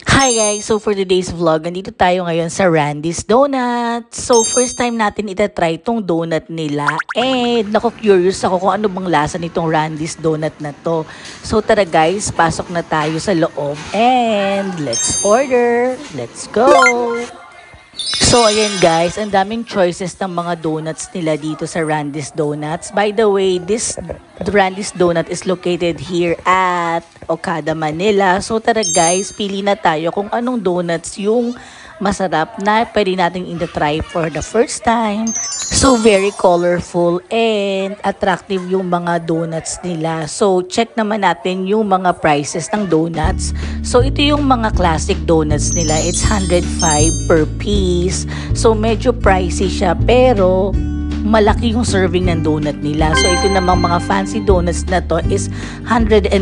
Hi guys! So for today's vlog, nandito tayo ngayon sa Randy's Donuts. So first time natin itatry itong donut nila. And curious ako kung ano bang lasa nitong Randy's Donut na to. So tara guys, pasok na tayo sa loob. And let's order! Let's go! So ayan guys, ang daming choices ng mga donuts nila dito sa Randy's Donuts. By the way, this Randy's Donut is located here at Okada, Manila. So tara guys, pili na tayo kung anong donuts yung masarap na pwede natin try for the first time. So very colorful and attractive yung mga donuts nila. So check naman natin yung mga prices ng donuts. So ito yung mga classic donuts nila. It's 105 per piece. So medyo pricey siya pero malaki yung serving ng donut nila. So ito namang mga fancy donuts na to is 120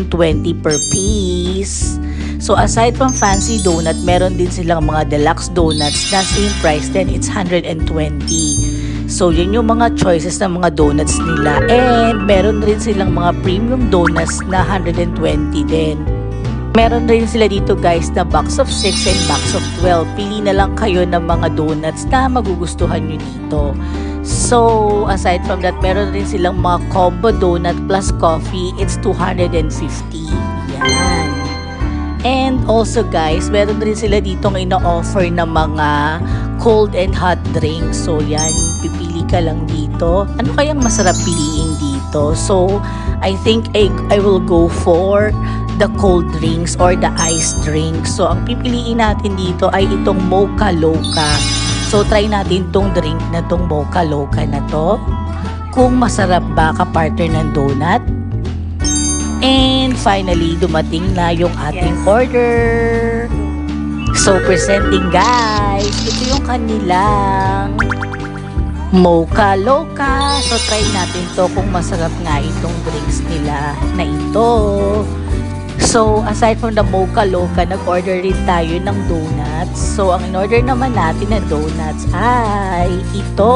per piece. So aside from fancy donut, meron din silang mga deluxe donuts na same price din. It's 120. So, yun yung mga choices ng mga donuts nila. And, meron rin silang mga premium donuts na 120 din. Meron rin sila dito guys na box of 6 and box of 12. Pili na lang kayo ng mga donuts na magugustuhan nyo dito. So, aside from that, meron rin silang mga combo donut plus coffee. It's 250. Yan. And also guys, meron rin sila ditong ino-offer na mga cold and hot drinks. So yan, pipili ka lang dito. Ano kayang masarap piliin dito? So I think I will go for the cold drinks or the iced drinks. So ang pipiliin natin dito ay itong Mocha Loca. So try natin tong drink na tong Mocha Loca na to. Kung masarap ba ka-partner ng donut. And finally, dumating na yung ating order. So, presenting guys, ito yung kanilang Mocha Loca. So, try natin to kung masarap nga itong drinks nila na ito. So, aside from the Mocha Loca, nag-order rin tayo ng donuts. So, ang in-order naman natin na donuts ay ito.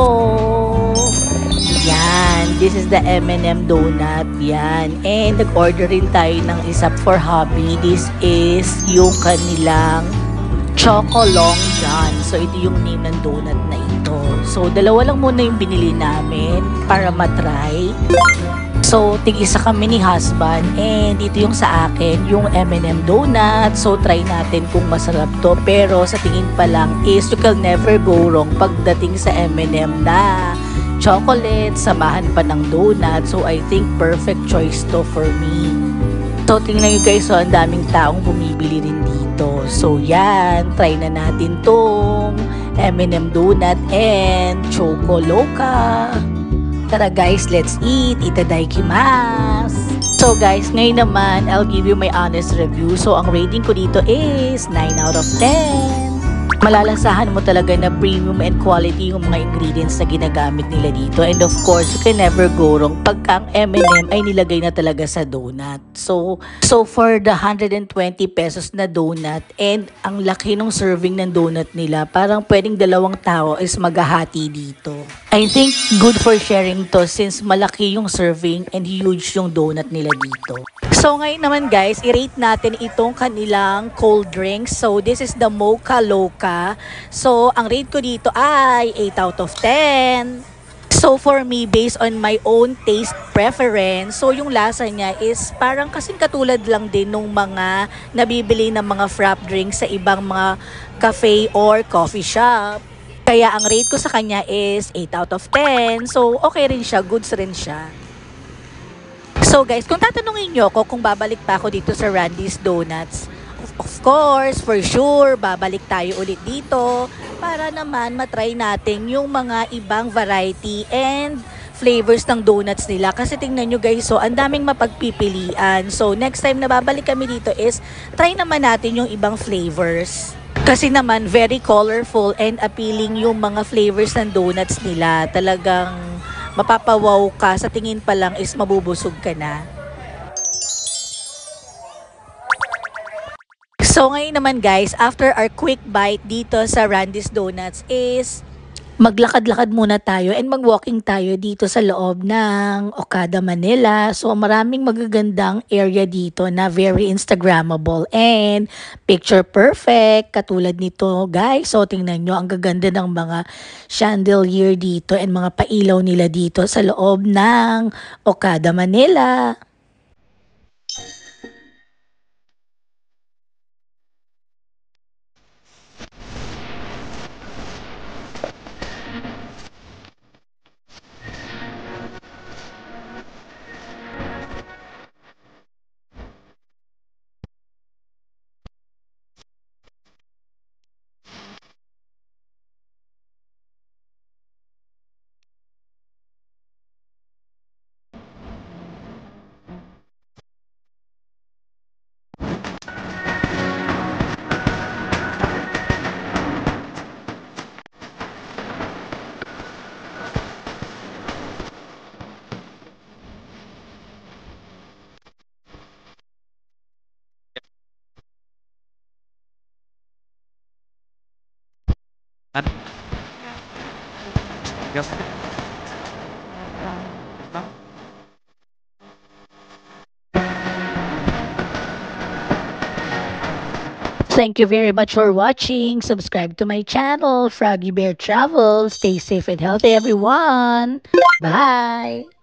Yan, this is the M&M donut. Yan, and nag-order rin tayo ng isa for hubby. This is yung kanilang Choco Long John. So, ito yung name ng donut na ito. So, dalawa lang muna yung binili namin para matry. So, tig-isa kami ni husband and ito yung sa akin, yung M&M donut. So, try natin kung masarap to. Pero sa tingin pa lang is you can never go wrong pagdating sa M&M na chocolate, samahan pa ng donut. So, I think perfect choice to for me. So, tingnan nyo guys, so ang daming taong bumibili rin dito. So, yan, try na natin tong M&M donut and Choco Loca. Tara guys, let's eat. Itadaikimasu! So guys, ngayon naman, I'll give you my honest review. So, ang rating ko dito is 9 out of 10. Malalasahan mo talaga na premium and quality yung mga ingredients na ginagamit nila dito. And of course, you can never go wrong pagka ang M&M ay nilagay na talaga sa donut. So for the 120 pesos na donut and ang laki ng serving ng donut nila, parang pwedeng dalawang tao is maghahati dito. I think good for sharing to since malaki yung serving and huge yung donut nila dito. So ngayon naman guys, i-rate natin itong kanilang cold drinks. So this is the Mocha Loca. So ang rate ko dito ay 8 out of 10. So for me, based on my own taste preference, so yung lasa niya is parang kasing katulad lang din nung mga nabibili ng mga frap drinks sa ibang mga cafe or coffee shop. Kaya ang rate ko sa kanya is 8 out of 10. So okay rin siya, goods rin siya. So guys, kung tatanungin nyo ako kung babalik pa ako dito sa Randy's Donuts, of course, for sure, babalik tayo ulit dito para naman matry natin yung mga ibang variety and flavors ng donuts nila. Kasi tingnan nyo guys, so ang daming mapagpipilian. So next time na babalik kami dito is try naman natin yung ibang flavors. Kasi naman very colorful and appealing yung mga flavors ng donuts nila. Talagang mapapawaw ka, sa tingin pa lang is mabubusog ka na. So ngayon naman guys, after our quick bite dito sa Randy's Donuts is Maglakad-lakad muna tayo and mag-walking tayo dito sa loob ng Okada, Manila. So maraming magagandang area dito na very Instagrammable and picture perfect. Katulad nito guys. So tingnan nyo, ang gaganda ng mga chandelier dito and mga pailaw nila dito sa loob ng Okada, Manila. Ano? Gas. Thank you very much for watching. Subscribe to my channel, Froggy Bear Travel. Stay safe and healthy, everyone. Bye.